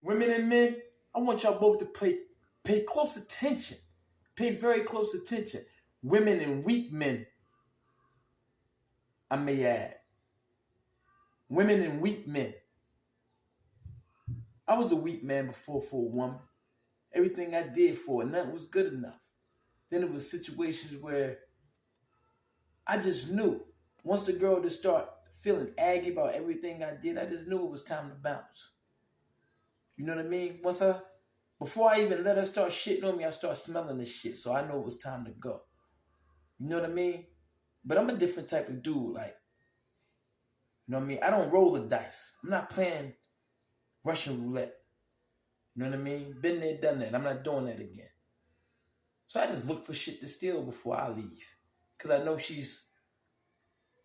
women and men, I want y'all both to pay close attention. Pay very close attention. Women and weak men, I may add. Women and weak men. I was a weak man before for a woman. Everything I did for her, nothing was good enough. Then it was situations where I just knew. Once the girl just start feeling aggy about everything I did, I just knew it was time to bounce. You know what I mean? Before I even let her start shitting on me, I start smelling this shit. So I know it was time to go. You know what I mean? But I'm a different type of dude. Like, you know what I mean? I don't roll the dice. I'm not playing Russian roulette. You know what I mean? Been there, done that. I'm not doing that again. So I just look for shit to steal before I leave. Because I know she's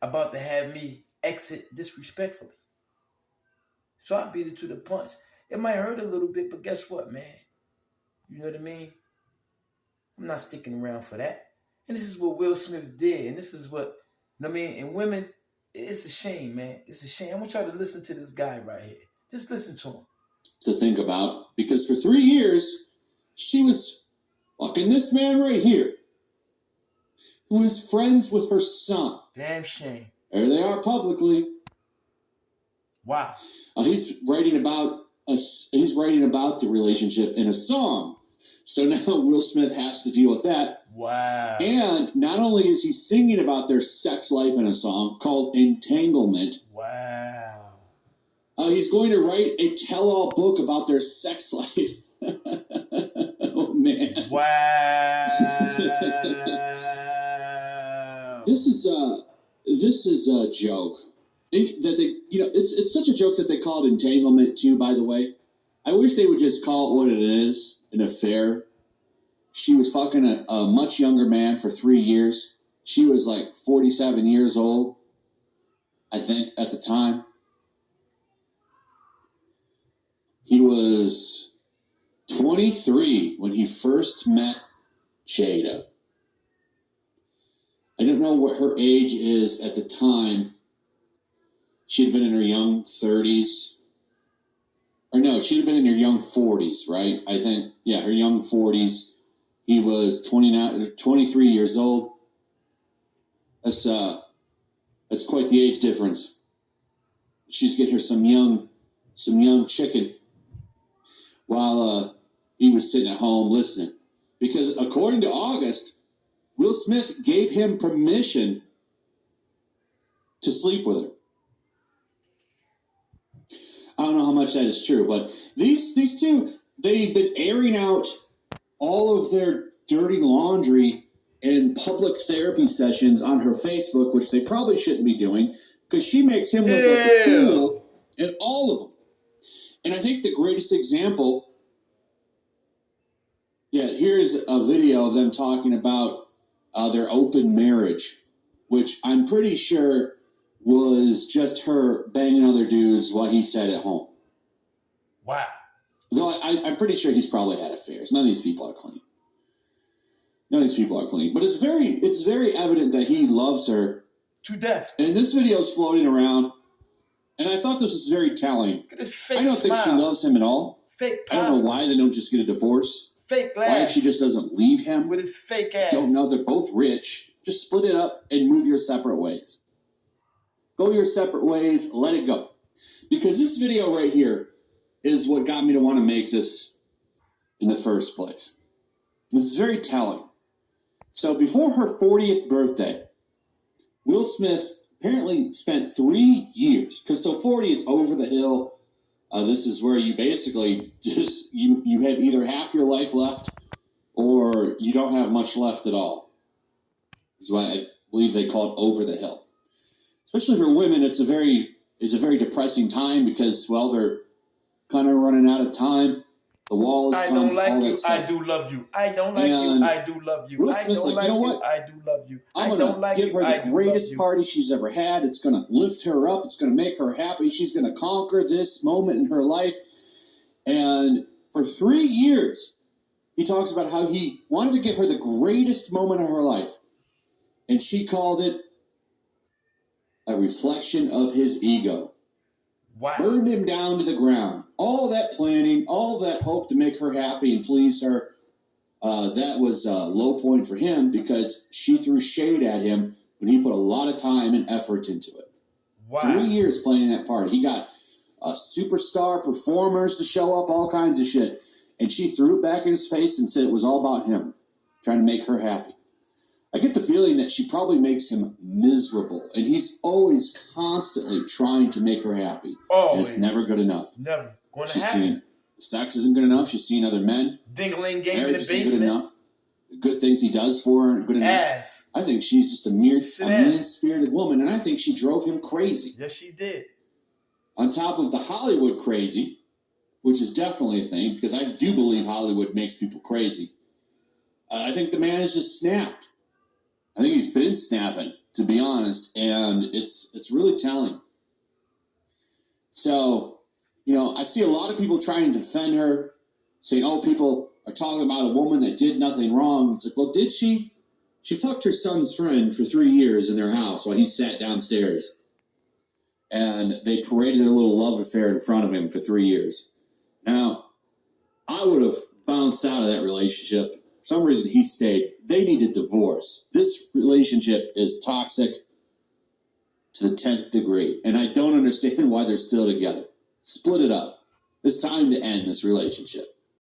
about to have me exit disrespectfully. So I beat it to the punch. It might hurt a little bit, but guess what, man? You know what I mean? I'm not sticking around for that. And this is what Will Smith did. And this is what, you know what I mean? And women, it's a shame, man. It's a shame. I want y'all to listen to this guy right here. Just listen to him. To think about, because for 3 years, she was fucking this man right here, who is friends with her son. Damn shame. There they are publicly. Wow. He's writing about the relationship in a song. So now Will Smith has to deal with that. Wow. And not only is he singing about their sex life in a song called Entanglement. Wow. He's going to write a tell-all book about their sex life. Oh, man. Wow. This is a joke. That they, it's such a joke that they call it entanglement too, by the way. I wish they would just call it what it is, an affair. She was fucking a much younger man for 3 years. She was like 47 years old, I think, at the time. He was 23 when he first met Jada. I don't know what her age is at the time. She had been in her young 30s. Or no, she'd have been in her young 40s, right? I think, yeah, her young 40s. He was 23 years old. That's quite the age difference. She's getting her some young chicken while he was sitting at home listening. Because according to August, Will Smith gave him permission to sleep with her. I don't know how much that is true, but these two, they've been airing out all of their dirty laundry in public therapy sessions on her Facebook, which they probably shouldn't be doing, because she makes him look like a fool in all of them. And I think the greatest example, here's a video of them talking about their open marriage, which I'm pretty sure was just her banging other dudes while he sat at home. Wow. Though I'm pretty sure he's probably had affairs. None of these people are clean. But it's very evident that he loves her to death. And this video is floating around, and I thought this was very telling. Look at this fake I don't think she loves him at all. Fake. I don't know why they don't just get a divorce. Fake laugh. Why she just doesn't leave him with his fake ass. Don't know. They're both rich. Just split it up and move your separate ways. Go your separate ways. Let it go. Because this video right here is what got me to want to make this in the first place. This is very telling. So before her 40th birthday, Will Smith apparently spent 3 years. Because 40 is over the hill. This is where you basically just, you have either half your life left or you don't have much left at all. That's why I believe they call it over the hill. Especially for women, it's a very depressing time because, well, they're kind of running out of time. The wall is coming. I don't like you. I do love you. I don't like you. I do love you. Will Smith's like, you know what? I do love you. I'm going to give her the greatest party she's ever had. It's going to lift her up. It's going to make her happy. She's going to conquer this moment in her life. And for 3 years, he talks about how he wanted to give her the greatest moment of her life. And she called it a reflection of his ego. Wow. Burned him down to the ground. all that planning, all that hope to make her happy and please her, that was a low point for him because she threw shade at him when he put a lot of time and effort into it. Wow. 3 years planning that party. He got superstar performers to show up, all kinds of shit. And she threw it back in his face and said it was all about him, trying to make her happy. I get the feeling that she probably makes him miserable, and he's always constantly trying to make her happy. Always. And it's never good enough. Never going to She's happen. seen sex isn't good enough. She's seen other men. Dingling game in Marriage the isn't good basement. enough. The good things he does for her aren't good enough. Ass. I think she's just a mean-spirited woman, and I think she drove him crazy. Yes, she did. On top of the Hollywood crazy, which is definitely a thing, because I do believe Hollywood makes people crazy, I think the man has just snapped. I think he's been snapping, to be honest, and it's really telling. So, I see a lot of people trying to defend her, saying, oh, people are talking about a woman that did nothing wrong. It's like, well, did she? She fucked her son's friend for 3 years in their house while he sat downstairs. And they paraded their little love affair in front of him for 3 years. Now, I would have bounced out of that relationship. For some reason, he stayed. They need a divorce. This relationship is toxic to the 10th degree. And I don't understand why they're still together. Split it up. It's time to end this relationship.